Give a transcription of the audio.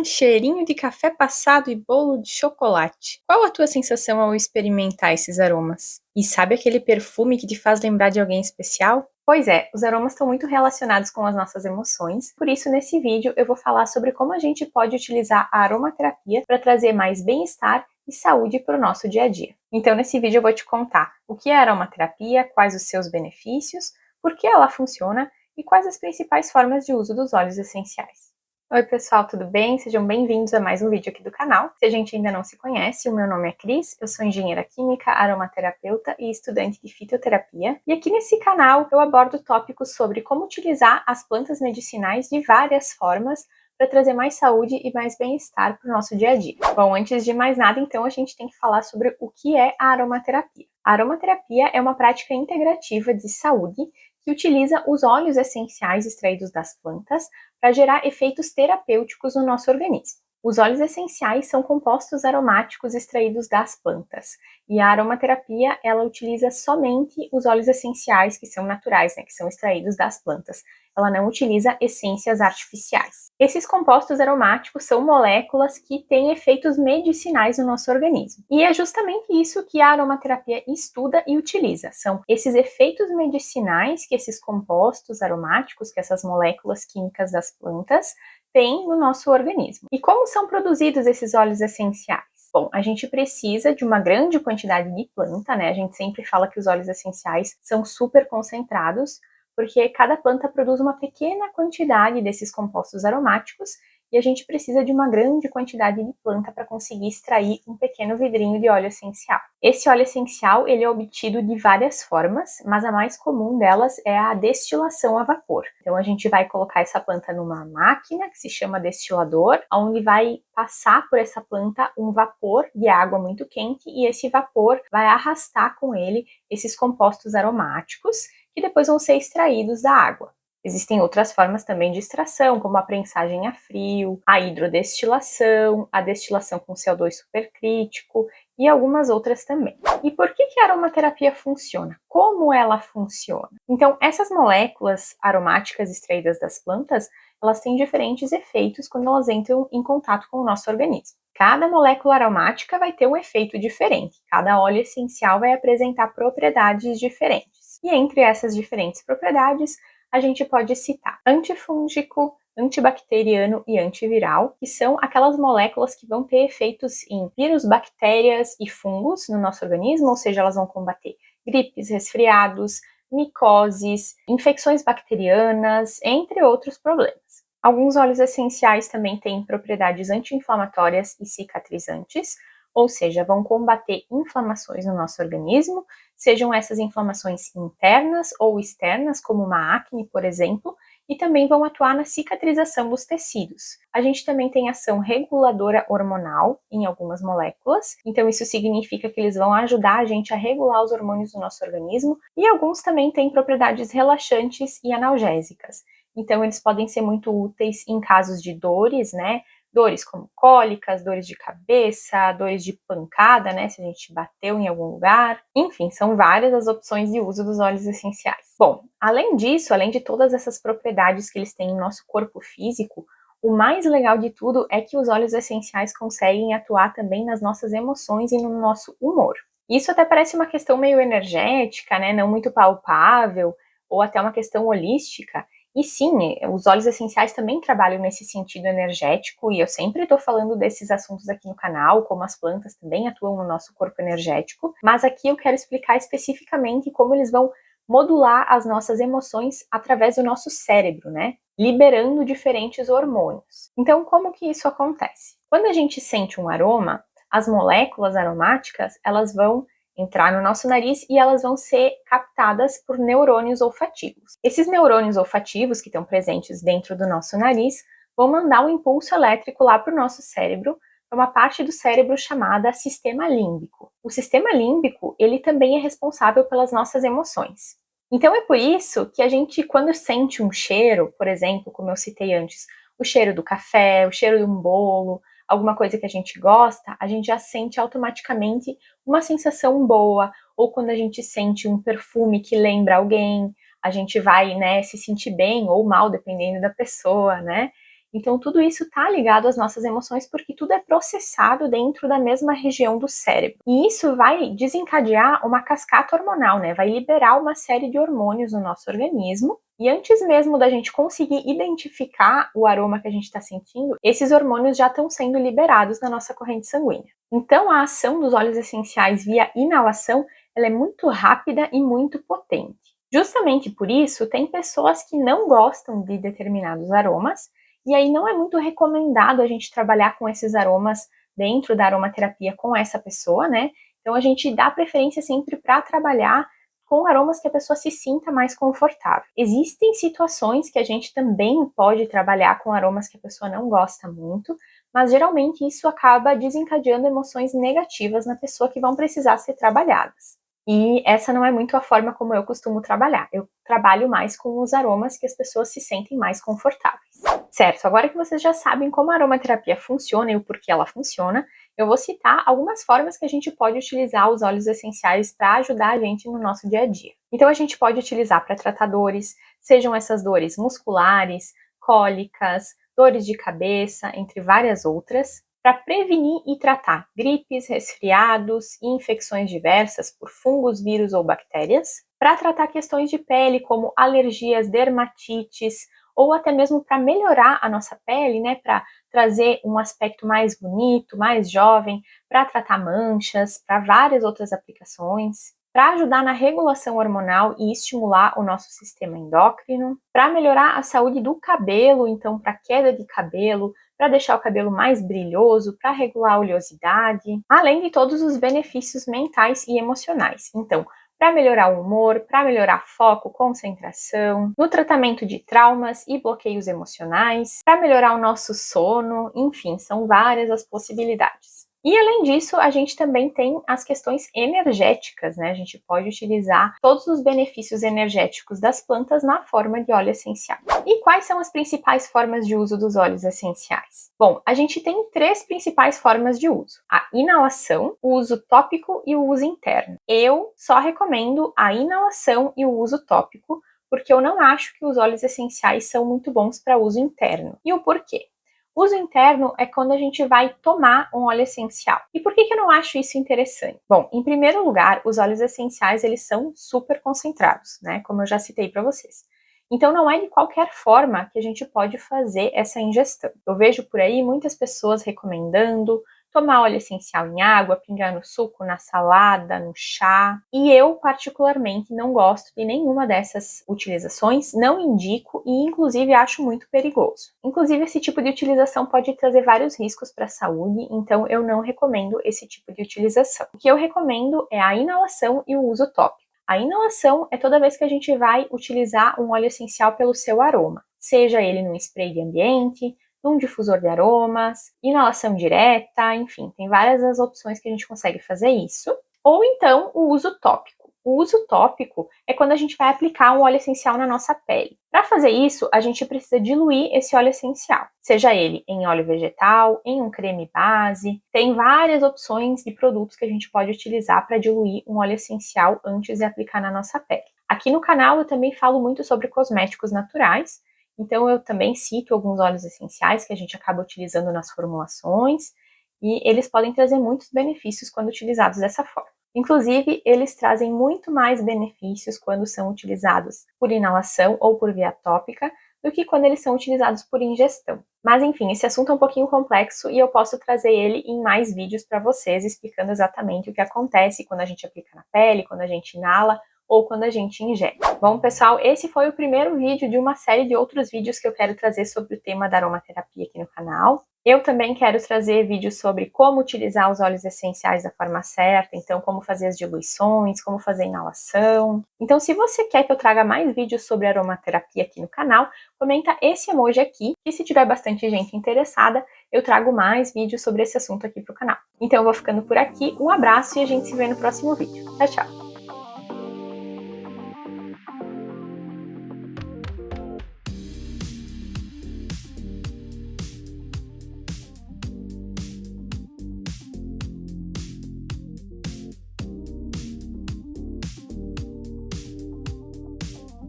Cheirinho de café passado e bolo de chocolate. Qual a tua sensação ao experimentar esses aromas? E sabe aquele perfume que te faz lembrar de alguém especial? Pois é, os aromas estão muito relacionados com as nossas emoções, por isso nesse vídeo eu vou falar sobre como a gente pode utilizar a aromaterapia para trazer mais bem-estar e saúde para o nosso dia a dia. Então nesse vídeo eu vou te contar o que é a aromaterapia, quais os seus benefícios, por que ela funciona e quais as principais formas de uso dos óleos essenciais. Oi pessoal, tudo bem? Sejam bem-vindos a mais um vídeo aqui do canal. Se a gente ainda não se conhece, o meu nome é Cris, eu sou engenheira química, aromaterapeuta e estudante de fitoterapia. E aqui nesse canal eu abordo tópicos sobre como utilizar as plantas medicinais de várias formas para trazer mais saúde e mais bem-estar para o nosso dia a dia. Bom, antes de mais nada, então, a gente tem que falar sobre o que é a aromaterapia. A aromaterapia é uma prática integrativa de saúde que utiliza os óleos essenciais extraídos das plantas para gerar efeitos terapêuticos no nosso organismo. Os óleos essenciais são compostos aromáticos extraídos das plantas, e a aromaterapia ela utiliza somente os óleos essenciais que são naturais, que são extraídos das plantas. Ela não utiliza essências artificiais. Esses compostos aromáticos são moléculas que têm efeitos medicinais no nosso organismo. E é justamente isso que a aromaterapia estuda e utiliza. São esses efeitos medicinais que esses compostos aromáticos, que essas moléculas químicas das plantas, têm no nosso organismo. E como são produzidos esses óleos essenciais? Bom, a gente precisa de uma grande quantidade de planta, A gente sempre fala que os óleos essenciais são super concentrados, porque cada planta produz uma pequena quantidade desses compostos aromáticos e a gente precisa de uma grande quantidade de planta para conseguir extrair um pequeno vidrinho de óleo essencial. Esse óleo essencial ele é obtido de várias formas, mas a mais comum delas é a destilação a vapor. Então a gente vai colocar essa planta numa máquina que se chama destilador, onde vai passar por essa planta um vapor de água muito quente e esse vapor vai arrastar com ele esses compostos aromáticos que depois vão ser extraídos da água. Existem outras formas também de extração, como a prensagem a frio, a hidrodestilação, a destilação com CO2 supercrítico e algumas outras também. E por que a aromaterapia funciona? Como ela funciona? Então, essas moléculas aromáticas extraídas das plantas, elas têm diferentes efeitos quando elas entram em contato com o nosso organismo. Cada molécula aromática vai ter um efeito diferente, cada óleo essencial vai apresentar propriedades diferentes. E entre essas diferentes propriedades, a gente pode citar antifúngico, antibacteriano e antiviral, que são aquelas moléculas que vão ter efeitos em vírus, bactérias e fungos no nosso organismo, ou seja, elas vão combater gripes, resfriados, micoses, infecções bacterianas, entre outros problemas. Alguns óleos essenciais também têm propriedades anti-inflamatórias e cicatrizantes, ou seja, vão combater inflamações no nosso organismo, sejam essas inflamações internas ou externas, como uma acne, por exemplo, e também vão atuar na cicatrização dos tecidos. A gente também tem ação reguladora hormonal em algumas moléculas, então isso significa que eles vão ajudar a gente a regular os hormônios do nosso organismo, e alguns também têm propriedades relaxantes e analgésicas. Então eles podem ser muito úteis em casos de dores, Dores como cólicas, dores de cabeça, dores de pancada, se a gente bateu em algum lugar. Enfim, são várias as opções de uso dos óleos essenciais. Bom, além disso, além de todas essas propriedades que eles têm no nosso corpo físico, o mais legal de tudo é que os óleos essenciais conseguem atuar também nas nossas emoções e no nosso humor. Isso até parece uma questão meio energética, não muito palpável, ou até uma questão holística. E sim, os óleos essenciais também trabalham nesse sentido energético, e eu sempre estou falando desses assuntos aqui no canal, como as plantas também atuam no nosso corpo energético, mas aqui eu quero explicar especificamente como eles vão modular as nossas emoções através do nosso cérebro, liberando diferentes hormônios. Então, como que isso acontece? Quando a gente sente um aroma, as moléculas aromáticas, elas vão entrar no nosso nariz e elas vão ser captadas por neurônios olfativos. Esses neurônios olfativos que estão presentes dentro do nosso nariz vão mandar um impulso elétrico lá para o nosso cérebro, para uma parte do cérebro chamada sistema límbico. O sistema límbico, ele também é responsável pelas nossas emoções. Então é por isso que a gente, quando sente um cheiro, por exemplo, como eu citei antes, o cheiro do café, o cheiro de um bolo, alguma coisa que a gente gosta, a gente já sente automaticamente uma sensação boa, ou quando a gente sente um perfume que lembra alguém, a gente vai, se sentir bem ou mal, dependendo da pessoa, Então tudo isso está ligado às nossas emoções porque tudo é processado dentro da mesma região do cérebro. E isso vai desencadear uma cascata hormonal, né? Vai liberar uma série de hormônios no nosso organismo. E antes mesmo da gente conseguir identificar o aroma que a gente está sentindo, esses hormônios já estão sendo liberados na nossa corrente sanguínea. Então a ação dos óleos essenciais via inalação, ela é muito rápida e muito potente. Justamente por isso, tem pessoas que não gostam de determinados aromas, e aí não é muito recomendado a gente trabalhar com esses aromas dentro da aromaterapia com essa pessoa, né? Então a gente dá preferência sempre para trabalhar com aromas que a pessoa se sinta mais confortável. Existem situações que a gente também pode trabalhar com aromas que a pessoa não gosta muito, mas geralmente isso acaba desencadeando emoções negativas na pessoa que vão precisar ser trabalhadas. E essa não é muito a forma como eu costumo trabalhar. Eu trabalho mais com os aromas que as pessoas se sentem mais confortáveis. Certo, agora que vocês já sabem como a aromaterapia funciona e o porquê ela funciona, eu vou citar algumas formas que a gente pode utilizar os óleos essenciais para ajudar a gente no nosso dia a dia. Então a gente pode utilizar para tratar dores, sejam essas dores musculares, cólicas, dores de cabeça, entre várias outras, para prevenir e tratar gripes, resfriados e infecções diversas por fungos, vírus ou bactérias, para tratar questões de pele como alergias, dermatites, ou até mesmo para melhorar a nossa pele, né, para trazer um aspecto mais bonito, mais jovem, para tratar manchas, para várias outras aplicações, para ajudar na regulação hormonal e estimular o nosso sistema endócrino, para melhorar a saúde do cabelo, então para queda de cabelo, para deixar o cabelo mais brilhoso, para regular a oleosidade, além de todos os benefícios mentais e emocionais. Então, para melhorar o humor, para melhorar foco, concentração, no tratamento de traumas e bloqueios emocionais, para melhorar o nosso sono, enfim, são várias as possibilidades. E além disso, a gente também tem as questões energéticas, né? A gente pode utilizar todos os benefícios energéticos das plantas na forma de óleo essencial. E quais são as principais formas de uso dos óleos essenciais? Bom, a gente tem 3 principais formas de uso: a inalação, o uso tópico e o uso interno. Eu só recomendo a inalação e o uso tópico, porque eu não acho que os óleos essenciais são muito bons para uso interno. E o porquê? Uso interno é quando a gente vai tomar um óleo essencial. E por que eu não acho isso interessante? Bom, em primeiro lugar, os óleos essenciais eles são super concentrados, né? Como eu já citei para vocês. Então não é de qualquer forma que a gente pode fazer essa ingestão. Eu vejo por aí muitas pessoas recomendando tomar óleo essencial em água, pingar no suco, na salada, no chá. E eu, particularmente, não gosto de nenhuma dessas utilizações, não indico e, inclusive, acho muito perigoso. Inclusive, esse tipo de utilização pode trazer vários riscos para a saúde, então eu não recomendo esse tipo de utilização. O que eu recomendo é a inalação e o uso tópico. A inalação é toda vez que a gente vai utilizar um óleo essencial pelo seu aroma, seja ele num spray de ambiente, num difusor de aromas, inalação direta, enfim, tem várias as opções que a gente consegue fazer isso. Ou então o uso tópico. O uso tópico é quando a gente vai aplicar um óleo essencial na nossa pele. Para fazer isso, a gente precisa diluir esse óleo essencial, seja ele em óleo vegetal, em um creme base. Tem várias opções de produtos que a gente pode utilizar para diluir um óleo essencial antes de aplicar na nossa pele. Aqui no canal eu também falo muito sobre cosméticos naturais, então eu também cito alguns óleos essenciais que a gente acaba utilizando nas formulações e eles podem trazer muitos benefícios quando utilizados dessa forma. Inclusive, eles trazem muito mais benefícios quando são utilizados por inalação ou por via tópica do que quando eles são utilizados por ingestão. Mas enfim, esse assunto é um pouquinho complexo e eu posso trazer ele em mais vídeos para vocês explicando exatamente o que acontece quando a gente aplica na pele, quando a gente inala ou quando a gente ingere. Bom, pessoal, esse foi o primeiro vídeo de uma série de outros vídeos que eu quero trazer sobre o tema da aromaterapia aqui no canal. Eu também quero trazer vídeos sobre como utilizar os óleos essenciais da forma certa, então como fazer as diluições, como fazer a inalação. Então, se você quer que eu traga mais vídeos sobre aromaterapia aqui no canal, comenta esse emoji aqui, e se tiver bastante gente interessada, eu trago mais vídeos sobre esse assunto aqui pro canal. Então eu vou ficando por aqui, um abraço e a gente se vê no próximo vídeo. Tchau, tchau!